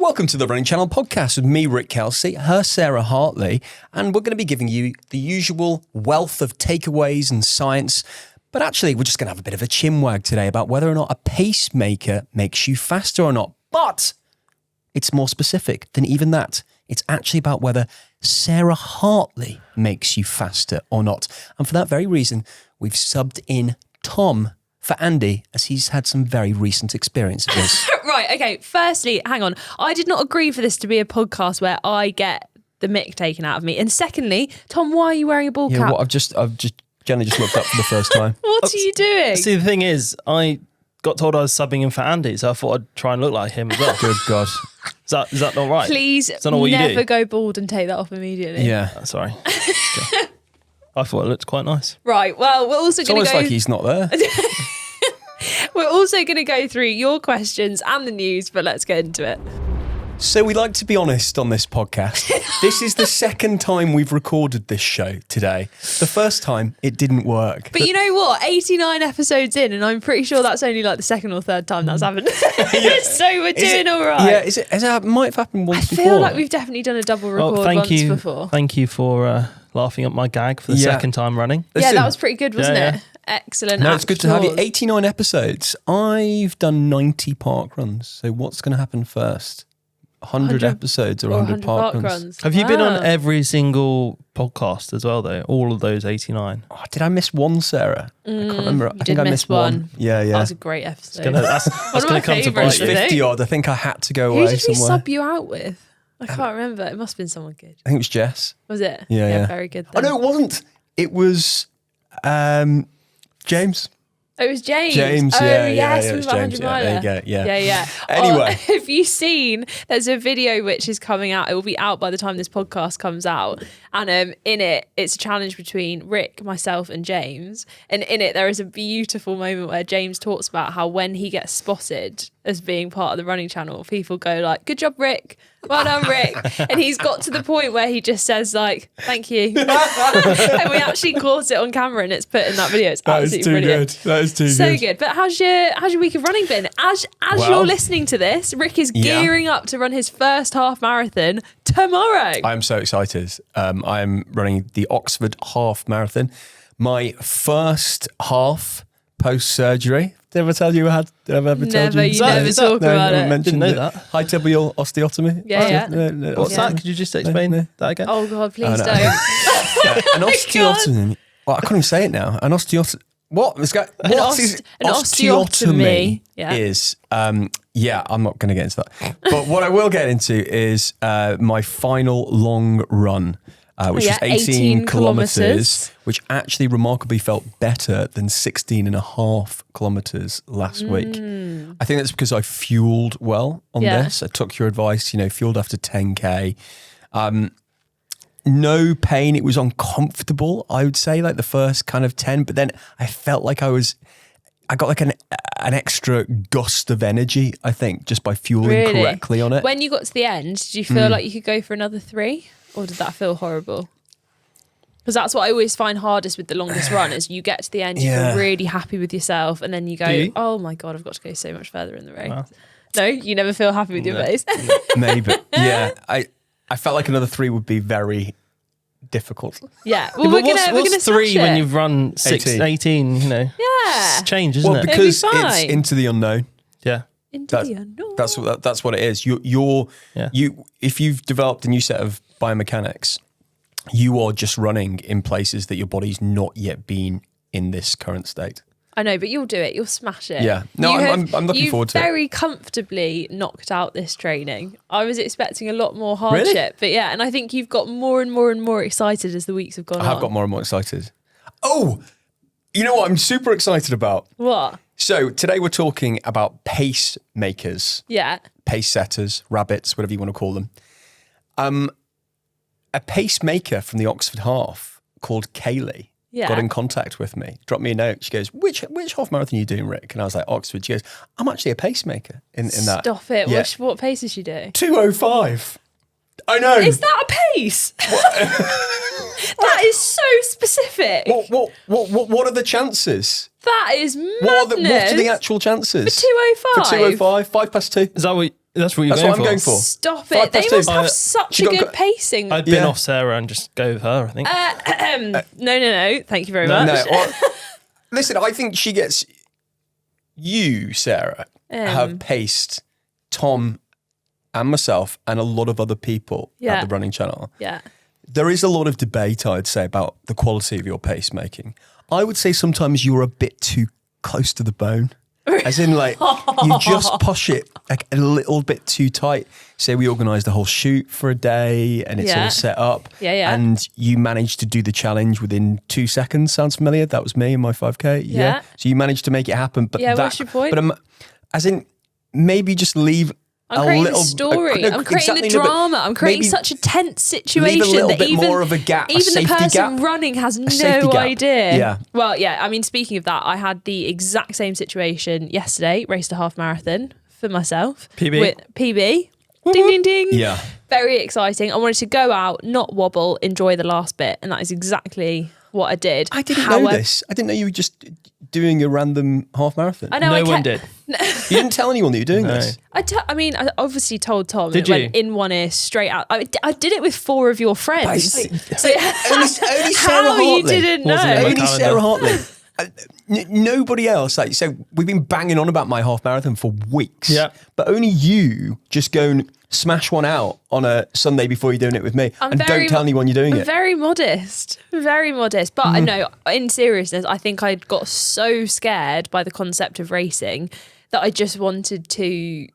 Welcome to the Running Channel Podcast with me, Rick Kelsey, her Sarah Hartley, and we're going to be giving you the usual wealth of takeaways and science, but actually we're just going to have a bit of a chinwag today about whether or not a pacemaker makes you faster or not. But it's more specific than even that. It's actually about whether Sarah Hartley makes you faster or not. And for that very reason, we've subbed in Tom for Andy, as he's had some very recent experience of this. Right, okay. Firstly, hang on. I did not agree for this to be a podcast where I get the mick taken out of me. And secondly, Tom, why are you wearing a ball cap? Well, I've just Jenny just looked up for the first time. What are you doing? See, the thing is, I got told I was subbing in for Andy, so I thought I'd try and look like him as well. Good God. Is that not right? Please Is that not what you never do? go bald and take that off immediately. Yeah. Sorry. Okay. I thought it looked quite nice. Right, well, we're also It's going to almost go... like he's not there. We're also going to go through your questions and the news, but let's get into it. So we like to be honest on this podcast. This is the second time we've recorded this show today. The first time, it didn't work. But you know what? 89 episodes in, and I'm pretty sure that's only like the second or third time that's happened. So we're doing all right. Yeah, it might have happened once before. I feel like we've definitely done a double record once before. Thank you for laughing at my gag for the second time running. Yeah, that was pretty good, wasn't it? Excellent. No, it's good to have you. 89 episodes. I've done 90 park runs. So what's going to happen first? 100 episodes or 100 park runs? Have you been on every single podcast as well, though? All of those 89? Oh, did I miss one, Sarah? I can't remember. I think I missed one. Yeah. That was a great episode. That's going to come to bite you. 50 odd. I think I had to go Who away did we somewhere. sub you out with? I can't remember. It must have been someone good. I think it was Jess. Was it? Yeah. Very good. Oh, no, it wasn't. It was James. Oh, it was James. Yes, with 100 James. miler. There you go. Yeah. Anyway, Anyway. have you seen? There's a video which is coming out. It will be out by the time this podcast comes out, and in it, it's a challenge between Rick, myself, and James. And in it, there is a beautiful moment where James talks about how when he gets spotted as being part of the running channel, people go like, "Good job, Rick. Well done, Rick." And he's got to the point where he just says like, "Thank you." And we actually caught it on camera, and it's put in that video. It's absolutely brilliant. That is too So good. But how's your week of running been? As you're listening to this, Rick is gearing up to run his first half marathon tomorrow. I'm so excited. I'm running the Oxford Half Marathon. My first half post-surgery. Did I ever tell you I had? Did I ever tell Never, you? you never talk about it. Mentioned Didn't know that. High tibial osteotomy. Yeah. What's that? Could you just explain that again? Oh God, please no. don't. An osteotomy. Well, I can't even say it now. An osteotomy. What? This guy. An osteotomy is. I'm not going to get into that. But what I will get into is my final long run. Which is 18 kilometres, which actually remarkably felt better than 16 and a half kilometres last week. I think that's because I fueled well on this. I took your advice, fueled after 10K. No pain. It was uncomfortable, I would say, like the first kind of 10. But then I felt like I got like an extra gust of energy, I think, just by fueling correctly on it. When you got to the end, did you feel like you could go for another 3? Or did that feel horrible? Because that's what I always find hardest with the longest run is you get to the end, you feel really happy with yourself, and then you go, oh my God, I've got to go so much further in the race. Wow. No, you never feel happy with your pace. Maybe. Yeah. I felt like another 3 would be very difficult. Yeah. Well, we're gonna 3 when you've run 18, Yeah. It's change, isn't it? Well, because it's into the unknown. Yeah. That's what it is. If you've developed a new set of biomechanics, you are just running in places that your body's not yet been in this current state. I know, but you'll do it. You'll smash it. Yeah. No, I'm looking forward to it. You've very comfortably knocked out this training. I was expecting a lot more hardship, but and I think you've got more and more and more excited as the weeks have gone on. I have got more and more excited. Oh, you know what I'm super excited about? What? So today we're talking about pacemakers. Yeah. Pace setters, rabbits, whatever you want to call them. A pacemaker from the Oxford Half called Kaylee got in contact with me, dropped me a note. She goes, which half marathon are you doing, Rick? And I was like, Oxford. She goes, I'm actually a pacemaker in that. Stop it. Yeah. What pace is she doing? 2:05. I know. Is that a pace? That is so specific. What are the chances? That is madness. What are the actual chances? For 2:05? For 2:05, 2:05. Is that what That's what you're That's going what I'm for. going for. Stop 5 it. They plus 2. must have such She a got good pacing. I'd bin Yeah. off Sarah and just go with her, I think. No. Thank you very much. No, well, listen, I think she gets you, Sarah, have paced Tom and myself and a lot of other people Yeah. at the running channel. Yeah. There is a lot of debate, I'd say, about the quality of your pacemaking. I would say sometimes you're a bit too close to the bone. As in, like, you just push it like a little bit too tight. Say we organised a whole shoot for a day and it's Yeah. all set up. Yeah. And you managed to do the challenge within 2 seconds. Sounds familiar? That was me in my 5K. Yeah. So you managed to make it happen. But Yeah, that, what's your point? But as in, maybe just leave I'm a creating little the story. no, I'm creating exactly, the no, but drama. I'm creating maybe such a tense situation leave a little that bit even more of a gap, a even the safety person gap. running has safety no gap. idea. Yeah. Well, yeah. I mean, speaking of that, I had the exact same situation yesterday. Raced a half marathon for myself. PB. With PB. Ding ding ding. Yeah. Very exciting. I wanted to go out, not wobble, enjoy the last bit, and that is exactly what I did. I didn't know this. I didn't know you were just doing a random half marathon. I know. No one did. You didn't tell anyone that you were doing this. I obviously told Tom. Did It went you? in one ear straight out. I did it with 4 of your friends. So only Sarah how you Hartley. didn't Wasn't know? it? Only calendar. Sarah Hartley. Nobody else. Like, so we've been banging on about my half marathon for weeks. Yeah. But only you just go and smash one out on a Sunday before you're doing it with me. Don't tell anyone you're doing I'm it. very modest. Very modest. But I know, in seriousness, I think I got so scared by the concept of racing that I just wanted to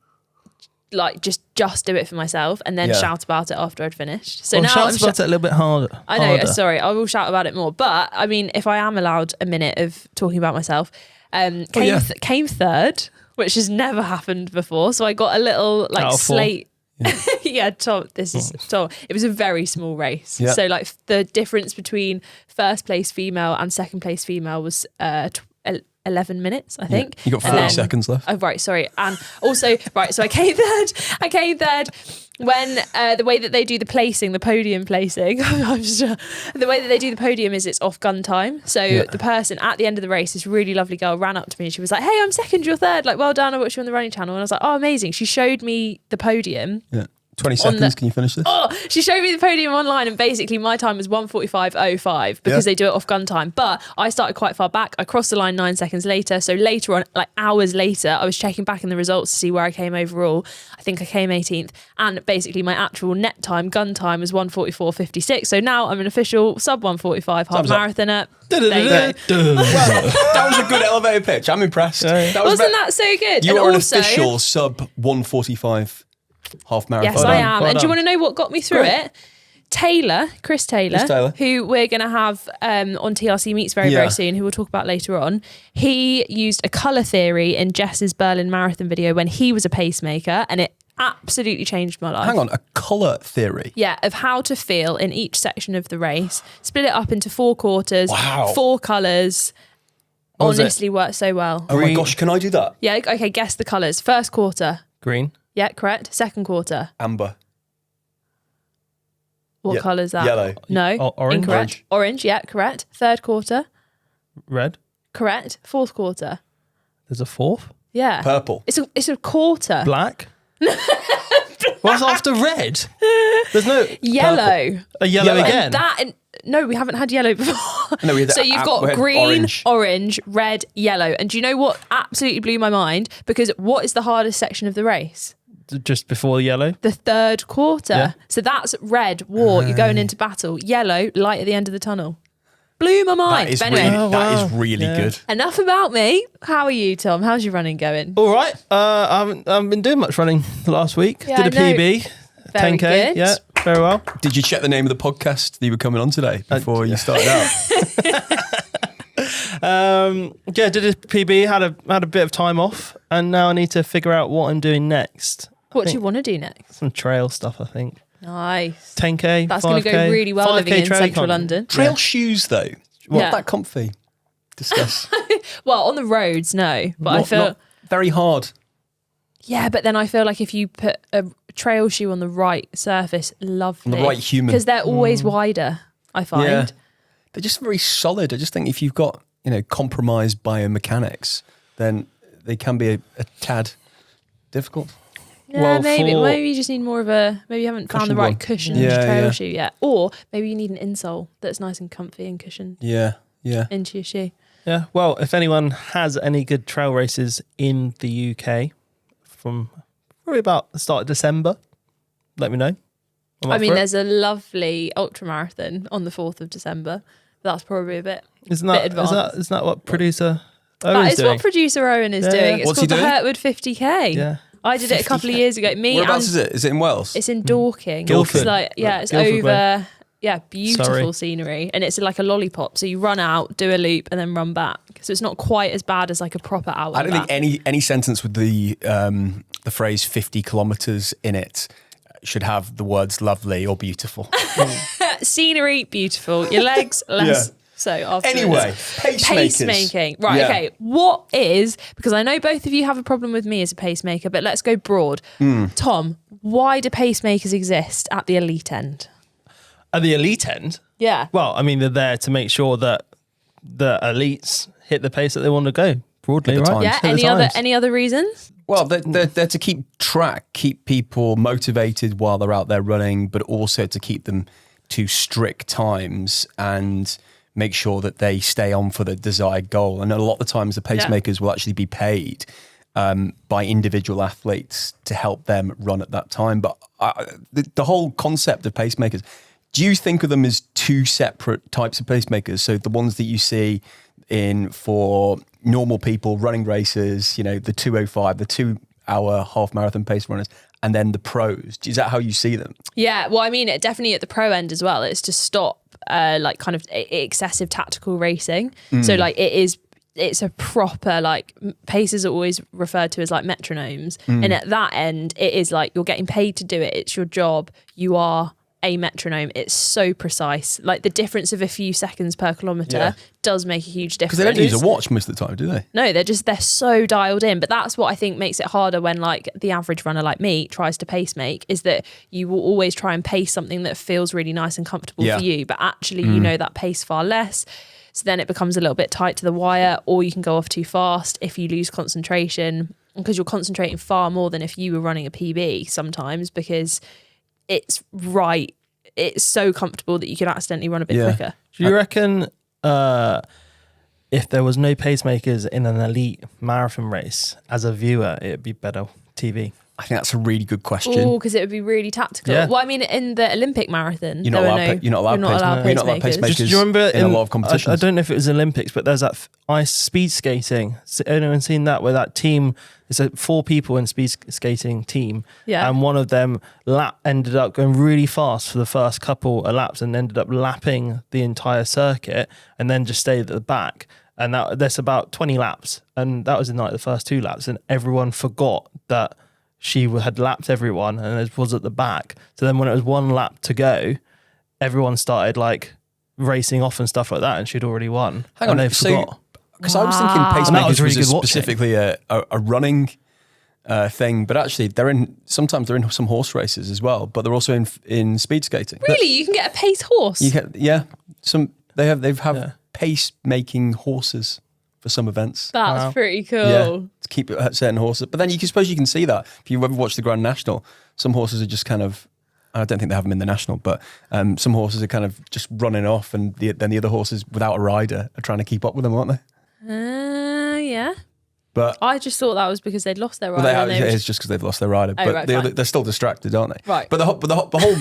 like just do it for myself and then Yeah. shout about it after I'd finished. So Well, now shout I'm about it a little bit harder. I know, harder. sorry, I will shout about it more. But I mean, if I am allowed a minute of talking about myself, came third, which has never happened before. So I got a little like Out of 4. slate. Yeah, Tom, this is Tom. It was a very small race. Yeah. So like the difference between first place female and second place female was 11 minutes, I think. You got And 40 then- seconds left. Oh, right, sorry. And also, right, so I came third when the way that they do the placing, the podium placing, the way that they do the podium is it's off gun time. So the person at the end of the race, this really lovely girl, ran up to me and she was like, "Hey, I'm second, you're third. Like, well done, I watched you on the running channel." And I was like, "Oh, amazing." She showed me the podium. Yeah. 20 seconds. Can you finish this? Oh, she showed me the podium online and basically my time was 1:45.05 because they do it off gun time. But I started quite far back. I crossed the line 9 seconds later. So later on, like hours later, I was checking back in the results to see where I came overall. I think I came 18th. And basically my actual net time, gun time, was 1:44.56. So now I'm an official sub 1:45 half Thumbs up. marathoner. There you go. That was a good elevator pitch. I'm impressed. That was Wasn't that so good? You And are an also- official sub 1:45 half marathon. Yes, I am. Well And do you done. want to know what got me through Great. it? Chris Taylor, who we're going to have on TRC Meets very Yeah. soon, who we'll talk about later on. He used a colour theory in Jess's Berlin Marathon video when he was a pacemaker, and it absolutely changed my life. Hang on, a colour theory. Yeah, of how to feel in each section of the race. Split it up into 4 quarters, Wow. 4 colours. was it? Honestly, worked so well. Oh my Green. gosh, can I do that? Yeah, okay, guess the colours. First quarter. Green. Yeah, correct. Second quarter. Amber. What Ye- colour is that? yellow. No, Orange. incorrect. Orange, yeah, correct. Third quarter. Red. Correct. Fourth quarter. There's a 4th. Yeah. Purple. It's a quarter. Black. What's after red? There's no Yellow. purple. A yellow Yellow. again. No, we haven't had yellow before. No, we had So you've we got had green, orange. orange, red, yellow. And do you know what absolutely blew my mind? Because what is the hardest section of the race? Just before the yellow. The third quarter. Yeah. So that's red, war, you're going into battle. Yellow, light at the end of the tunnel. Blew my mind. That is But anyway, really, that is really Yeah. good. enough about me. How are you, Tom? How's your running going? All right. I haven't been doing much running last week. Yeah, Did a I know. PB. Very 10K. good. Yeah, very well. Did you check the name of the podcast that you were coming on today before you started out? Yeah, did a PB. Had a bit of time off, and now I need to figure out what I'm doing next. What do you want to do next? Some trail stuff, I think. Nice. 10K. That's going to 5K, go really well 5K living in trail central economy. London. Trail shoes, though. Not Yeah. that comfy. Discuss. Well, on the roads, no. But I Not- feel... not very hard. Yeah, but then I feel like if you put a trail shoe on the right surface, lovely. On the right human. Because they're always wider, I find. Yeah. They're just very solid. I just think if you've got, compromised biomechanics, then they can be a tad difficult. Yeah, Well, maybe you just need more of a, maybe you haven't found the Cushioned right one. cushioned Yeah, trail yeah. shoe yet. Or maybe you need an insole that's nice and comfy and cushioned Yeah. into your shoe. Yeah. Well, if anyone has any good trail races in the UK from probably about the start of December, let me know. I'm I up mean, for it. there's a lovely ultra marathon on the 4th of December. That's probably a bit Isn't bit that, advanced. isn't that what producer That Owen's is doing? what producer Owen is Yeah, doing. yeah. It's What's he called the doing? Hurtwood 50K. Yeah. I did it a couple of years ago. Me Whereabouts and is it? Is it in Wales? it's in Dorking. Guildford. It's like, yeah, it's Guildford over. Yeah, beautiful Sorry. scenery, and it's like a lollipop. So you run out, do a loop, and then run back. So it's not quite as bad as like a proper hour. I don't think any sentence with the phrase 50 kilometers in it should have the words lovely or beautiful. Scenery, beautiful. Your legs, less. Yeah. So afterwards. Anyway, pacemakers. Pacemaking. Right, Yeah. okay. What is, because I know both of you have a problem with me as a pacemaker, but let's go broad. Tom, why do pacemakers exist at the elite end? At the elite end, Yeah. well, I mean, they're there to make sure that the elites hit the pace that they want to go broadly, Hit the right? times. Yeah. Hit the times. Any other reasons? Well, they're to keep track, keep people motivated while they're out there running, but also to keep them to strict times and make sure that they stay on for the desired goal. And a lot of the times the pacemakers will actually be paid by individual athletes to help them run at that time. But the whole concept of pacemakers, do you think of them as two separate types of pacemakers? So the ones that you see for normal people running races, you know, the 2:05, the 2-hour half marathon pace runners, and then the pros. Is that how you see them? Yeah. Well, I mean, it definitely at the pro end as well. It's to stop like kind of excessive tactical racing. So like it's a proper, like, paces are always referred to as like metronomes. And at that end, it is like you're getting paid to do it. It's your job. You are a metronome. It's so precise. Like the difference of a few seconds per kilometre does make a huge difference. Because they don't use a watch most of the time, do they? No, they're so dialed in. But that's what I think makes it harder when like the average runner like me tries to pacemake, is that you will always try and pace something that feels really nice and comfortable for you. But actually, you know that pace far less. So then it becomes a little bit tight to the wire, or you can go off too fast if you lose concentration, because you're concentrating far more than if you were running a PB sometimes, because it's so comfortable that you can accidentally run a bit quicker. Do you reckon if there was no pacemakers in an elite marathon race, as a viewer, it'd be better TV? I think that's a really good question. Oh, because it would be really tactical. Yeah. well, I mean, in the Olympic marathon, You're not allowed pacemakers. Do you remember in a lot of competitions? I don't know if it was Olympics, but there's that ice speed skating. Anyone seen that? Where that team, it's 4 people in speed skating team, and one of them ended up going really fast for the first couple of laps and ended up lapping the entire circuit, and then just stayed at the back. And that's about 20 laps, and that was in like the first 2 laps, and everyone forgot that she had lapped everyone and it was at the back. So then when it was 1 lap to go, everyone started like racing off and stuff like that, and she'd already won. Hang on, and they forgot. Because I was thinking And that pacemakers was really was good watching. specifically a running thing, but actually sometimes they're in some horse races as well, but they're also in speed skating. Really, you can get a pace horse. You can, they have pace making horses for some events. That's pretty cool. Yeah, to keep certain horses. But then you can see that if you ever watch the Grand National, some horses are just kind of, I don't think they have them in the National, but some horses are kind of just running off, and then the other horses without a rider are trying to keep up with them, aren't they? Yeah. But I just thought that was because they'd lost their rider. well, and they were it's just because they've lost their rider. Oh, But right, they're still distracted, aren't they? Right. But the whole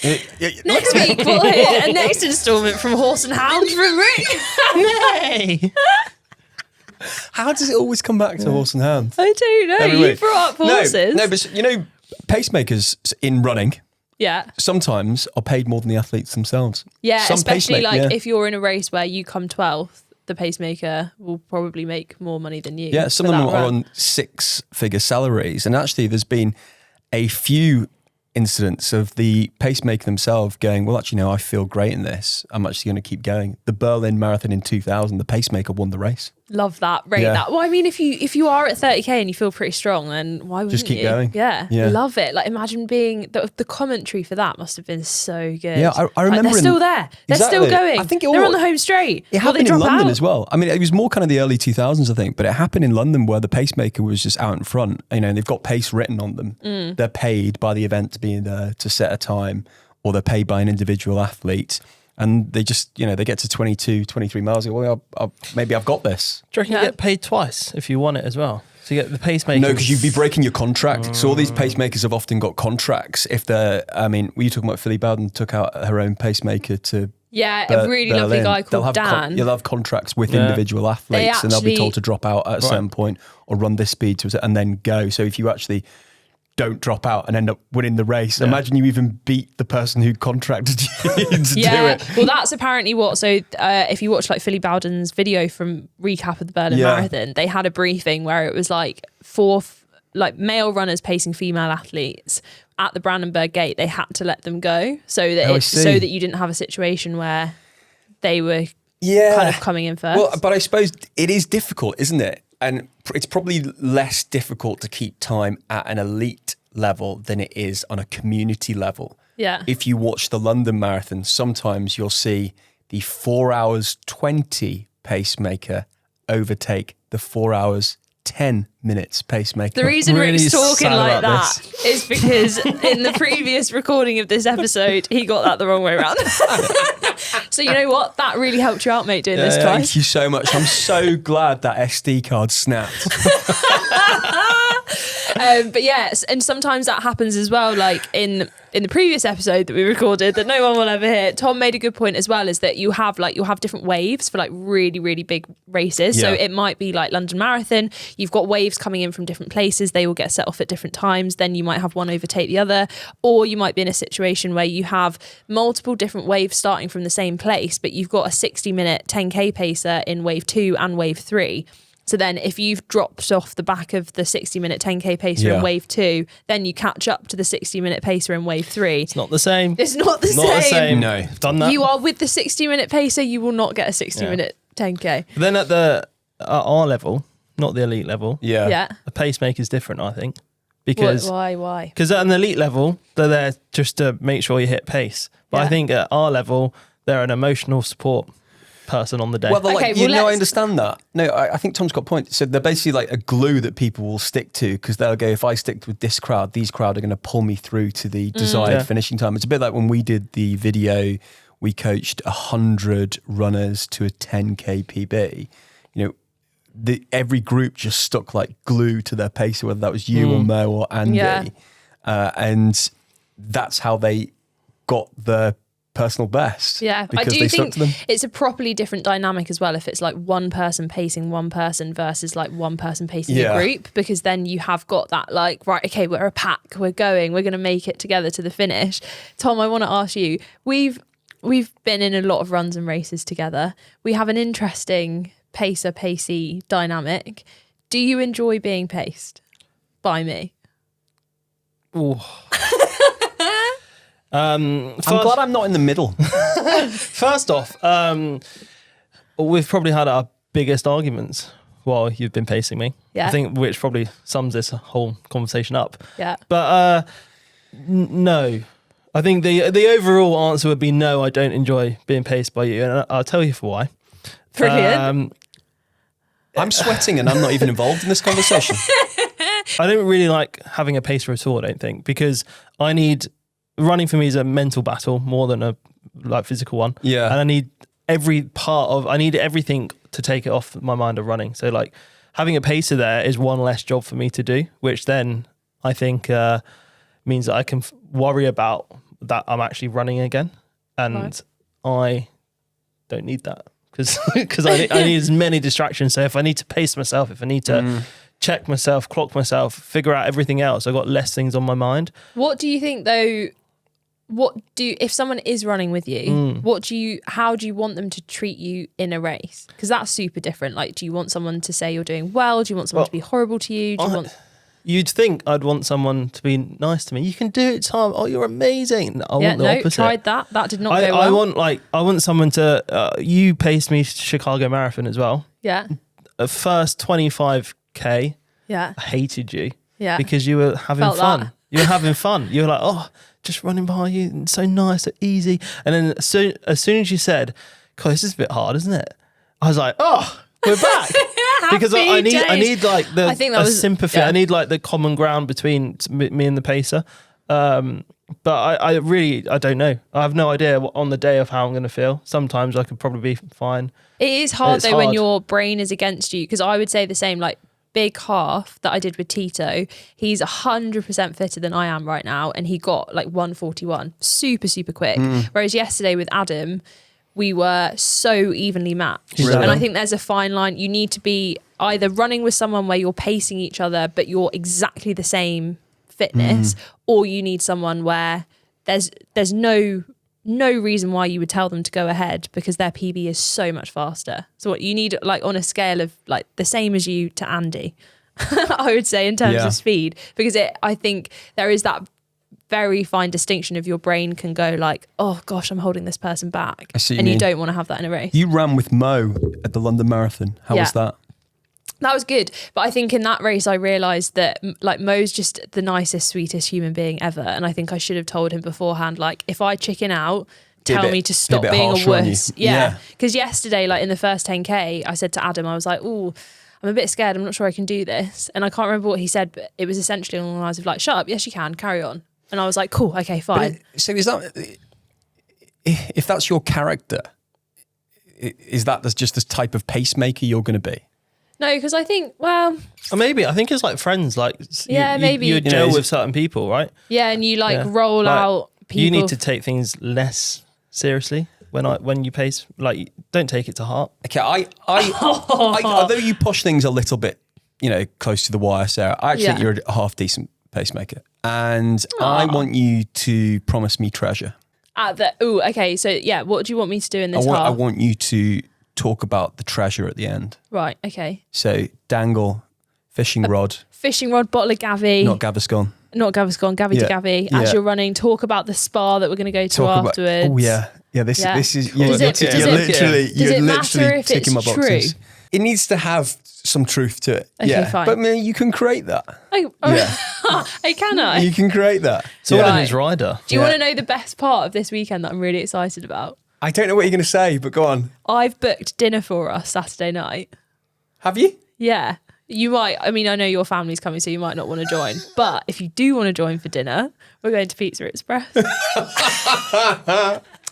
Next week we'll hear a next instalment from Horse and Hound from Rick. Hey! How does it always come back to horse and hound? I don't know. Every You week. brought up horses. No, but pacemakers in running yeah. sometimes are paid more than the athletes themselves. Yeah, Some especially pacemaker- if you're in a race where you come 12th, the pacemaker will probably make more money than you. Yeah, some of them are on 6-figure salaries. And actually there's been a few incidents of the pacemaker themselves going, well, actually, no, I feel great in this. I'm actually going to keep going. The Berlin Marathon in 2000, the pacemaker won the race. Love that. Rate that. Well, I mean, if you are at 30k and you feel pretty strong, then why wouldn't you? Just keep going. Yeah. Love it. Like, imagine being the commentary for that must have been so good. Yeah, I remember. Like, they're still there. They're still going. I think they're on the home straight. It happened in London as well. I mean, it was more kind of the early 2000s, I think, but it happened in London where the Pacemaker was just out in front. You know, and they've got pace written on them. They're paid by the event to be there to set a time, or they're paid by an individual athlete. And they just, they get to 22, 23 miles. Well, maybe I've got this. Do you reckon you get paid twice if you want it as well? So you get the pacemaker. No, because you'd be breaking your contract. So all these pacemakers have often got contracts. If they're, were you talking about Philly Bowden took out her own pacemaker to a really lovely guy called Dan. You'll have contracts with individual athletes and they'll be told to drop out at a certain point or run this speed and then go. So if you actually don't drop out and end up winning the race. Imagine you even beat the person who contracted you to do it. Well, that's apparently what. So if you watch like Philly Bowden's video from recap of the Berlin Marathon, they had a briefing where it was like 4 male runners pacing female athletes at the Brandenburg Gate. They had to let them go so that you didn't have a situation where they were kind of coming in first. Well, but I suppose it is difficult, isn't it? And it's probably less difficult to keep time at an elite level than it is on a community level. Yeah. If you watch the London Marathon, sometimes you'll see the 4 hours 20 pacemaker overtake the 4 hours 10 minutes pacemaker. The reason Rick's talking like that is because in the previous recording of this episode, he got that the wrong way around. So you know what? That really helped you out, mate, doing this twice. Thank you so much. I'm so glad that SD card snapped. But yes, and sometimes that happens as well. Like in the previous episode that we recorded that no one will ever hear, Tom made a good point as well, is that you'll have different waves for like really, really big races. So it might be like London Marathon. You've got waves coming in from different places. They will get set off at different times. Then you might have one overtake the other, or you might be in a situation where you have multiple different waves starting from the same place, but you've got a 60-minute 10k pacer in wave 2 and wave 3. So then if you've dropped off the back of the 60-minute 10k pacer in wave 2, then you catch up to the 60-minute pacer in wave 3. It's not the same. It's not the Not the same. No. Done that. You are with the 60-minute pacer, you will not get a 60-minute 10k. But then at our level, not the elite level, Yeah. the pacemaker is different, I think. Because Why? Because at an elite level, they're there just to make sure you hit pace. But I think at our level, they're an emotional support person on the day. Well, I understand that. No, I think Tom's got a point. So they're basically like a glue that people will stick to, because they'll go, if I stick with this crowd, these crowd are going to pull me through to the desired finishing time. It's a bit like when we did the video, we coached 100 runners to a 10k PB. Every group just stuck like glue to their pacer, whether that was you or Mo or Andy. And that's how they got the personal best. Yeah, I do think it's a properly different dynamic as well if it's like one person pacing one person versus like one person pacing a group, because then you have got that like, right, okay, we're a pack, we're going to make it together to the finish. Tom, I want to ask you, we've been in a lot of runs and races together. We have an interesting pacer-pacey dynamic. Do you enjoy being paced by me? Ooh. I'm glad I'm not in the middle. First off, we've probably had our biggest arguments while you've been pacing me. Yeah. I think, which probably sums this whole conversation up. Yeah. But no. I think the overall answer would be no, I don't enjoy being paced by you. And I'll tell you for why. Brilliant. I'm sweating and I'm not even involved in this conversation. I don't really like having a pacer at all, I don't think, because running for me is a mental battle more than a physical one. Yeah. And I need everything to take it off my mind of running. So like having a pacer there is one less job for me to do, which then I think means that I can worry about that I'm actually running again. And I don't need that because I need as many distractions. So if I need to pace myself, if I need to check myself, clock myself, figure out everything else, I've got less things on my mind. What do you think though? If someone is running with you, how do you want them to treat you in a race? Because that's super different. Like, do you want someone to say you're doing well? Do you want someone to be horrible to you? You'd think I'd want someone to be nice to me. You can do it, Tom. Oh, you're amazing. I want the opposite. Tried that. That did not go well. I want someone to. You paced me Chicago Marathon as well. Yeah. at first 25k, Yeah. I hated you. Yeah. Because you were having Felt fun. that. You were having fun. You were like, oh, just running behind you, so nice, so easy. And then as soon as you said, God, this is a bit hard, isn't it? I was like, oh, we're back. Because I need like I think that was sympathy. I need like the common ground between me and the pacer. But I don't know. I have no idea on the day of how I'm going to feel. Sometimes I could probably be fine. It is hard though when your brain is against you, because I would say the same, like big half that I did with Tito, he's 100% fitter than I am right now, and he got like 141 super quick. Whereas yesterday with Adam, we were so evenly matched. Really? And I think there's a fine line. You need to be either running with someone where you're pacing each other but you're exactly the same fitness, or you need someone where there's no reason why you would tell them to go ahead because their PB is so much faster. So what you need, like on a scale of like the same as you to Andy, I would say in terms of speed, because I think there is that very fine distinction of your brain can go like, oh gosh, I'm holding this person back, and you don't want to have that in a race. You ran with Mo at the London Marathon. How was that? That was good. But I think in that race, I realised that like Mo's just the nicest, sweetest human being ever. And I think I should have told him beforehand, like, if I chicken out, tell me to stop being a wuss. Yeah. Because yesterday, like in the first 10K, I said to Adam, I was like, oh, I'm a bit scared. I'm not sure I can do this. And I can't remember what he said, but it was essentially along the lines of like, shut up. Yes, you can. Carry on. And I was like, cool. Okay, fine. So is that, if that's your character, is that just this type of pacemaker you're going to be? No, because I think, well... Or maybe, I think it's like friends, like maybe. you gel with certain people, right? Yeah, and you like roll out people. You need to take things less seriously when you pace. Like, don't take it to heart. Okay, I although you push things a little bit, close to the wire, Sarah, I actually think you're a half decent pacemaker. And I want you to promise me treasure. Okay, so what do you want me to do in this half? I want you to talk about the treasure at the end. Right, okay. So dangle, fishing rod, bottle of Gavi. Not Gaviscon, Gavi to Gavi. As you're running, talk about the spa that we're going to go to afterwards. This is you're Does it matter if ticking my it's boxes. true? It needs to have some truth to it. Okay, fine. But you can create that. Can I? You can create that. It's all in his rider. Do you want to know the best part of this weekend that I'm really excited about? I don't know what you're going to say, but go on. I've booked dinner for us Saturday night. Have you? Yeah. You might, I know your family's coming, so you might not want to join. But if you do want to join for dinner, we're going to Pizza Express.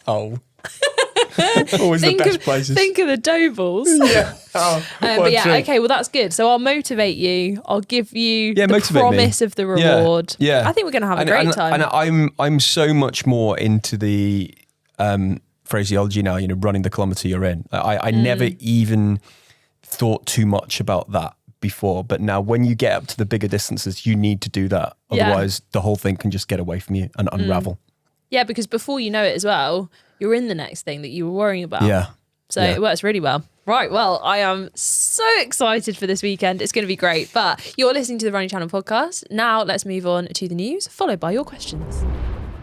Oh. Always the best places. Think of the dough balls. Yeah. Okay, well, that's good. So I'll motivate you. I'll give you the promise of the reward. Yeah. I think we're going to have a great time. And I'm so much more into the phraseology now, running the kilometre you're in. I never even thought too much about that before, but now when you get up to the bigger distances, you need to do that. Otherwise, the whole thing can just get away from you and unravel. Yeah, because before you know it as well, you're in the next thing that you were worrying about. Yeah. So it works really well. Right, well, I am so excited for this weekend. It's going to be great. But you're listening to the Running Channel podcast. Now let's move on to the news, followed by your questions.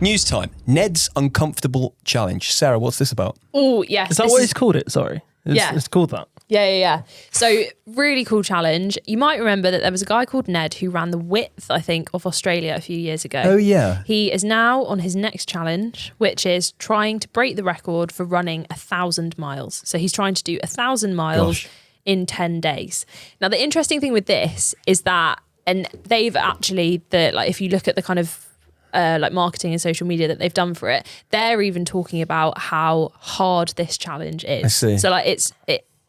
News time. Ned's Uncomfortable Challenge. Sarah, what's this about? Oh, yes. Is that what it's called it? Sorry. It's called that. Yeah. So really cool challenge. You might remember that there was a guy called Ned who ran the width, I think, of Australia a few years ago. Oh, yeah. He is now on his next challenge, which is trying to break the record for running 1,000 miles. So he's trying to do 1,000 miles in 10 days. Now, the interesting thing with this is that, and they've actually, if you look at the kind of marketing and social media that they've done for it, they're even talking about how hard this challenge is. I see. So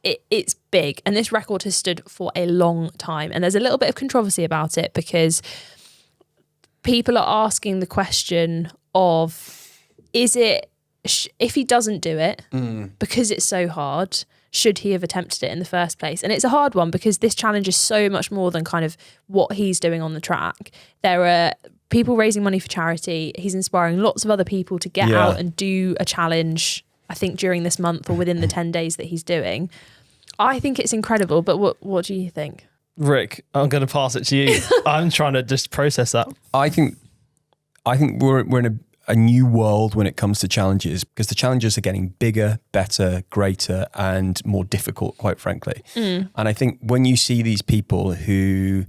it's big, and this record has stood for a long time, and there's a little bit of controversy about it because people are asking the question of, is it, if he doesn't do it because it's so hard, should he have attempted it in the first place? And it's a hard one because this challenge is so much more than kind of what he's doing on the track. There are people raising money for charity. He's inspiring lots of other people to get out and do a challenge, I think, during this month or within the 10 days that he's doing. I think it's incredible, but what do you think? Rick, I'm going to pass it to you. I'm trying to just process that. I think we're in a new world when it comes to challenges, because the challenges are getting bigger, better, greater, and more difficult, quite frankly. And I think when you see these people who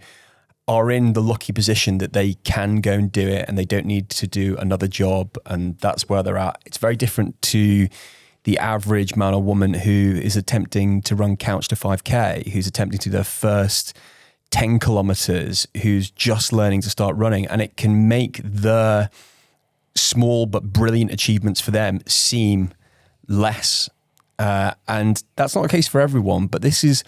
are in the lucky position that they can go and do it and they don't need to do another job, and that's where they're at, it's very different to the average man or woman who is attempting to run Couch to 5K, who's attempting to do their first 10 kilometers, who's just learning to start running. And it can make the small but brilliant achievements for them seem less. And that's not the case for everyone, but this is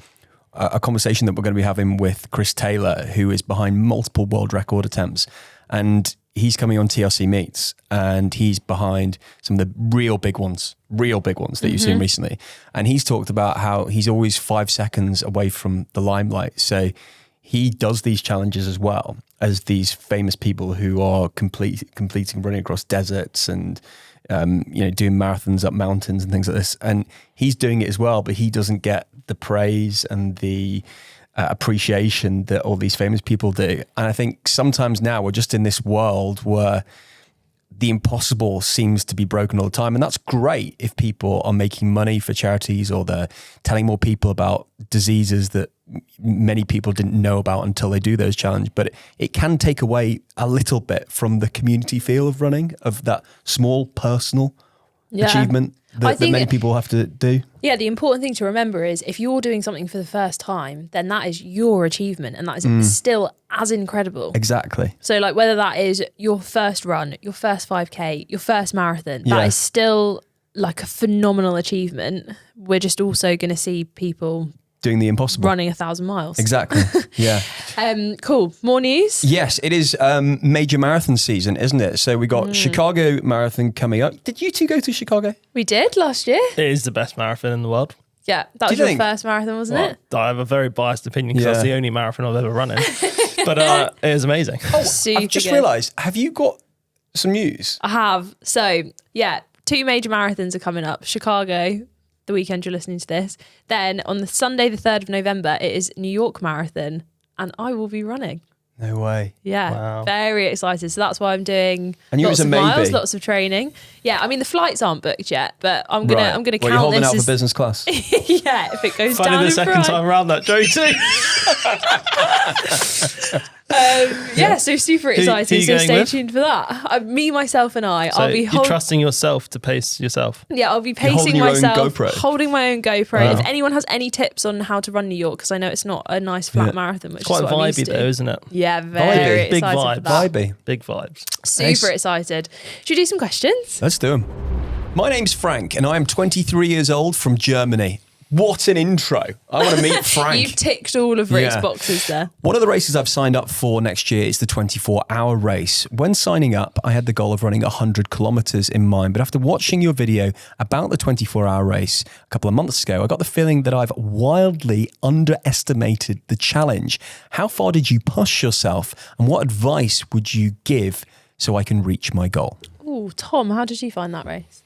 a conversation that we're going to be having with Chris Taylor, who is behind multiple world record attempts. And he's coming on TRC Meets, and he's behind some of the real big ones that you've seen recently. And he's talked about how he's always 5 seconds away from the limelight. So he does these challenges as well as these famous people who are completing running across deserts and doing marathons up mountains and things like this. And he's doing it as well, but he doesn't get the praise and the appreciation that all these famous people do. And I think sometimes now we're just in this world where the impossible seems to be broken all the time. And that's great if people are making money for charities, or they're telling more people about diseases that many people didn't know about until they do those challenges. But it can take away a little bit from the community feel of running, of that small personal achievement that many people have to do. Yeah, the important thing to remember is if you're doing something for the first time, then that is your achievement, and that is still as incredible. Exactly. So like whether that is your first run, your first 5K, your first marathon, that is still like a phenomenal achievement. We're just also going to see people doing the impossible, running 1,000 miles. Exactly. Yeah. Cool. More news? Yes, it is major marathon season, isn't it? So we got Chicago Marathon coming up. Did you two go to Chicago? We did last year. It is the best marathon in the world. Yeah, that was your first marathon, wasn't it? I have a very biased opinion because that's the only marathon I've ever run in. But it was amazing. Super I've just good. realised, have you got some news? I have. So, yeah, 2 major marathons are coming up. Chicago, the weekend you're listening to this. Then on the Sunday, the 3rd of November, it is New York Marathon, and I will be running. No way. Yeah, wow. Very excited. So that's why I'm doing lots of miles, lots of training. Yeah, I mean the flights aren't booked yet, but I'm gonna count this. You're holding out for business class. Yeah, if it goes Funny down the second time around that joke too. So super excited. Who So stay with? tuned for that. Me, myself, and I. So I'll be you're trusting yourself to pace yourself. Yeah, I'll be holding pacing your own myself, GoPro. holding my own GoPro. Wow. If anyone has any tips on how to run New York, because I know it's not a nice flat marathon, which It's quite is what I'm used vibey to. though, isn't it? Yeah, very Big excited vibe. for that. Vibey. Big vibes. Super excited. Should we do some questions? Let's do them. My name's Frank, and I am 23 years old from Germany. What an intro. I want to meet Frank. You've ticked all of Rick's boxes there. One of the races I've signed up for next year is the 24-hour race. When signing up, I had the goal of running 100 kilometers in mind, but after watching your video about the 24-hour race a couple of months ago, I got the feeling that I've wildly underestimated the challenge. How far did you push yourself, and what advice would you give so I can reach my goal? Oh, Tom, how did you find that race?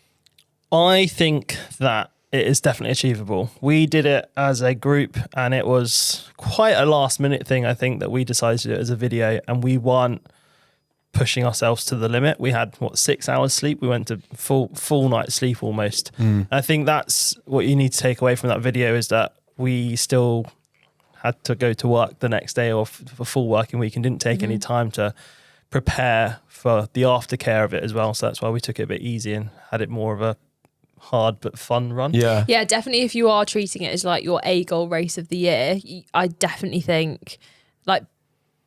I think that it is definitely achievable. We did it as a group, and it was quite a last minute thing. I think that we decided to do it as a video, and we weren't pushing ourselves to the limit. We had 6 hours sleep. We went to full night's sleep almost. I think that's what you need to take away from that video, is that we still had to go to work the next day or for full working week, and didn't take any time to prepare for the aftercare of it as well. So that's why we took it a bit easy and had it more of a hard but fun run. Yeah. Yeah, definitely if you are treating it as like your A-goal race of the year, I definitely think like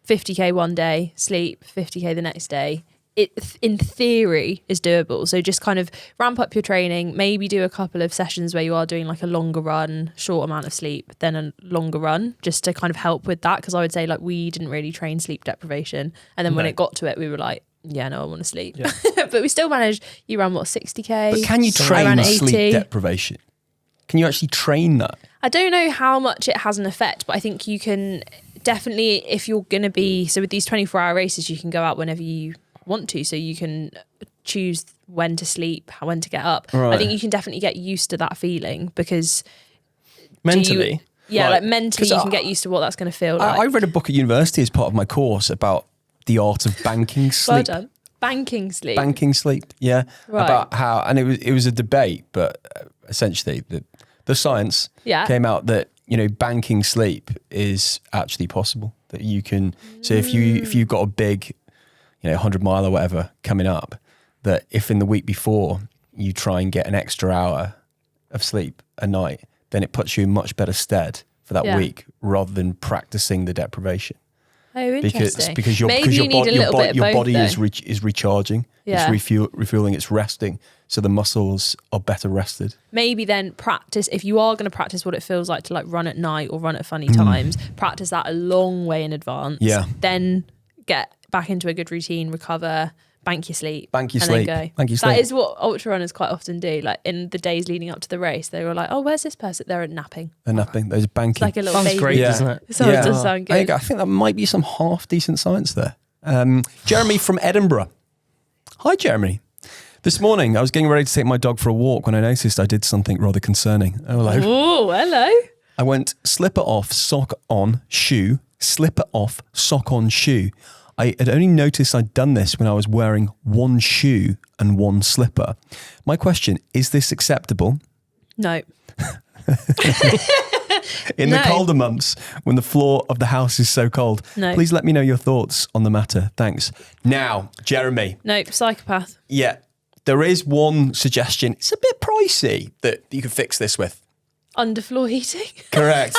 50k one day, sleep, 50k the next day, it in theory is doable. So just kind of ramp up your training, maybe do a couple of sessions where you are doing like a longer run, short amount of sleep, then a longer run, just to kind of help with that. Because I would say like we didn't really train sleep deprivation. And then when it got to it, we were like, yeah, no, I want to sleep. Yeah. But we still managed, you ran 60k? But can you train sleep deprivation? Can you actually train that? I don't know how much it has an effect, but I think you can definitely, if you're going to be, so with these 24-hour races, you can go out whenever you want to, so you can choose when to sleep, when to get up. Right. I think you can definitely get used to that feeling, because mentally, like mentally you can get used to what that's going to feel like. I read a book at university as part of my course about the art of banking sleep. Well done. Banking sleep. Banking sleep, yeah. Right. About how, and it was a debate, but essentially the science came out that, banking sleep is actually possible. That you can, so if you've got a big, 100 mile or whatever coming up, that if in the week before you try and get an extra hour of sleep a night, then it puts you in much better stead for that week rather than practicing the deprivation. Oh, interesting. Because your body is recharging, it's refueling, it's resting, so the muscles are better rested. Maybe then practice, if you are going to practice what it feels like to like run at night or run at funny times, practice that a long way in advance. Yeah. Then get back into a good routine, recover, bank your sleep. Then go. Bank your sleep. That is what ultra runners quite often do. Like in the days leading up to the race, they were like, "Oh, where's this person?" They're napping. They're napping. There's banking. It's like a little Sounds baby. great, doesn't it? So it does sound good. I think that might be some half decent science there. Jeremy from Edinburgh. Hi, Jeremy. This morning, I was getting ready to take my dog for a walk when I noticed I did something rather concerning. Oh, hello. Oh, hello. I went slipper off, sock on, shoe, slipper off, sock on, shoe. I had only noticed I'd done this when I was wearing one shoe and one slipper. My question, is this acceptable? No. In the colder months, when the floor of the house is so cold, please let me know your thoughts on the matter. Thanks. Now, Jeremy. Nope, psychopath. Yeah, there is one suggestion. It's a bit pricey that you can fix this with. Underfloor heating? Correct.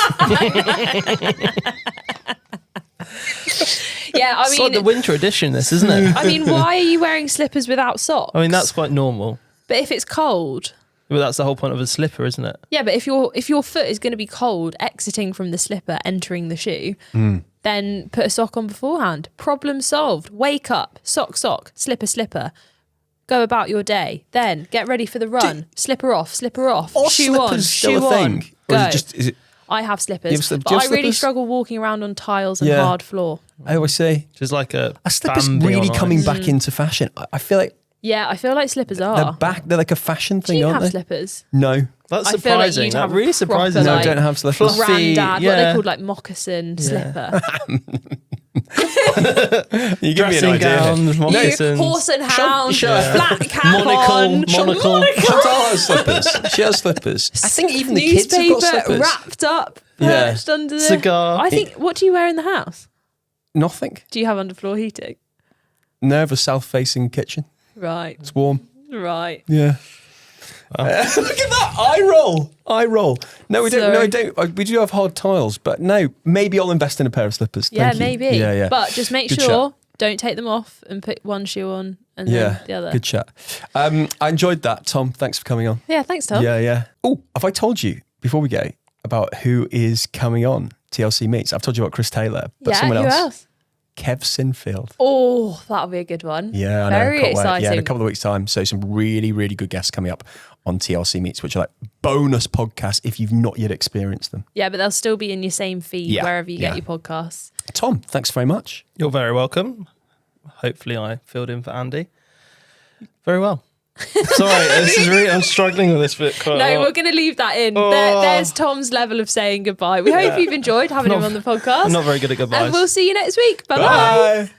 Yeah, I mean... It's like the winter edition, this, isn't it? I mean, why are you wearing slippers without socks? I mean, that's quite normal. But if it's cold... But that's the whole point of a slipper, isn't it? Yeah, but if your foot is going to be cold, exiting from the slipper, entering the shoe, then put a sock on beforehand. Problem solved. Wake up, sock, slipper. Go about your day. Then get ready for the run. Slipper off, Or shoe on, still shoe a thing? on. Or Go. is it I have slippers, Do you but have I really slippers? struggle walking around on tiles and hard floor. I always say, Just like a slipper's Bambi really on coming ice. back into fashion. I feel like Yeah, I feel like slippers are. they're like a fashion Do thing, you aren't have they? slippers? No. That's I feel like surprising. you'd That have a really surprises proper, me. No, I don't have slippers. Fluffy, Granddad, what are they yeah. called, like moccasin slipper? You give me an Dressing idea. gowns, You moccasins. horse and hound, Sure. flat cap on, Monocle. Chantal has slippers. She has slippers. I think even the kids have got newspaper slippers. wrapped up, Yeah. perched under the Cigar. I think. What do you wear in the house? Nothing. Do you have underfloor heating? No, I have a south-facing kitchen. Right, It's warm. right. Yeah. Look at that eye roll. No, we don't. Sorry. No, I don't. We do have hard tiles, but no. Maybe I'll invest in a pair of slippers. Yeah, Thank you. maybe. Yeah. But just make Good sure don't take them off and put one shoe on and then the other. Good chat. I enjoyed that, Tom. Thanks for coming on. Yeah, thanks, Tom. Yeah. Oh, have I told you before we go about who is coming on TLC Meets? I've told you about Chris Taylor, but Yeah, someone who else. else? Kev Sinfield. Oh, that'll be a good one. Yeah, I know. Very Can't wait. exciting. Yeah, in a couple of weeks' time. So some really, really good guests coming up on TLC Meets, which are like bonus podcasts if you've not yet experienced them. Yeah, but they'll still be in your same feed wherever you get your podcasts. Tom, thanks very much. You're very welcome. Hopefully I filled in for Andy. Very well. Sorry, this is really, I'm struggling with this bit quite a No, lot. we're going to leave that in. Oh. There's Tom's level of saying goodbye. We hope you've enjoyed having him on the podcast. I'm not very good at goodbyes. And we'll see you next week. Bye-bye. Bye.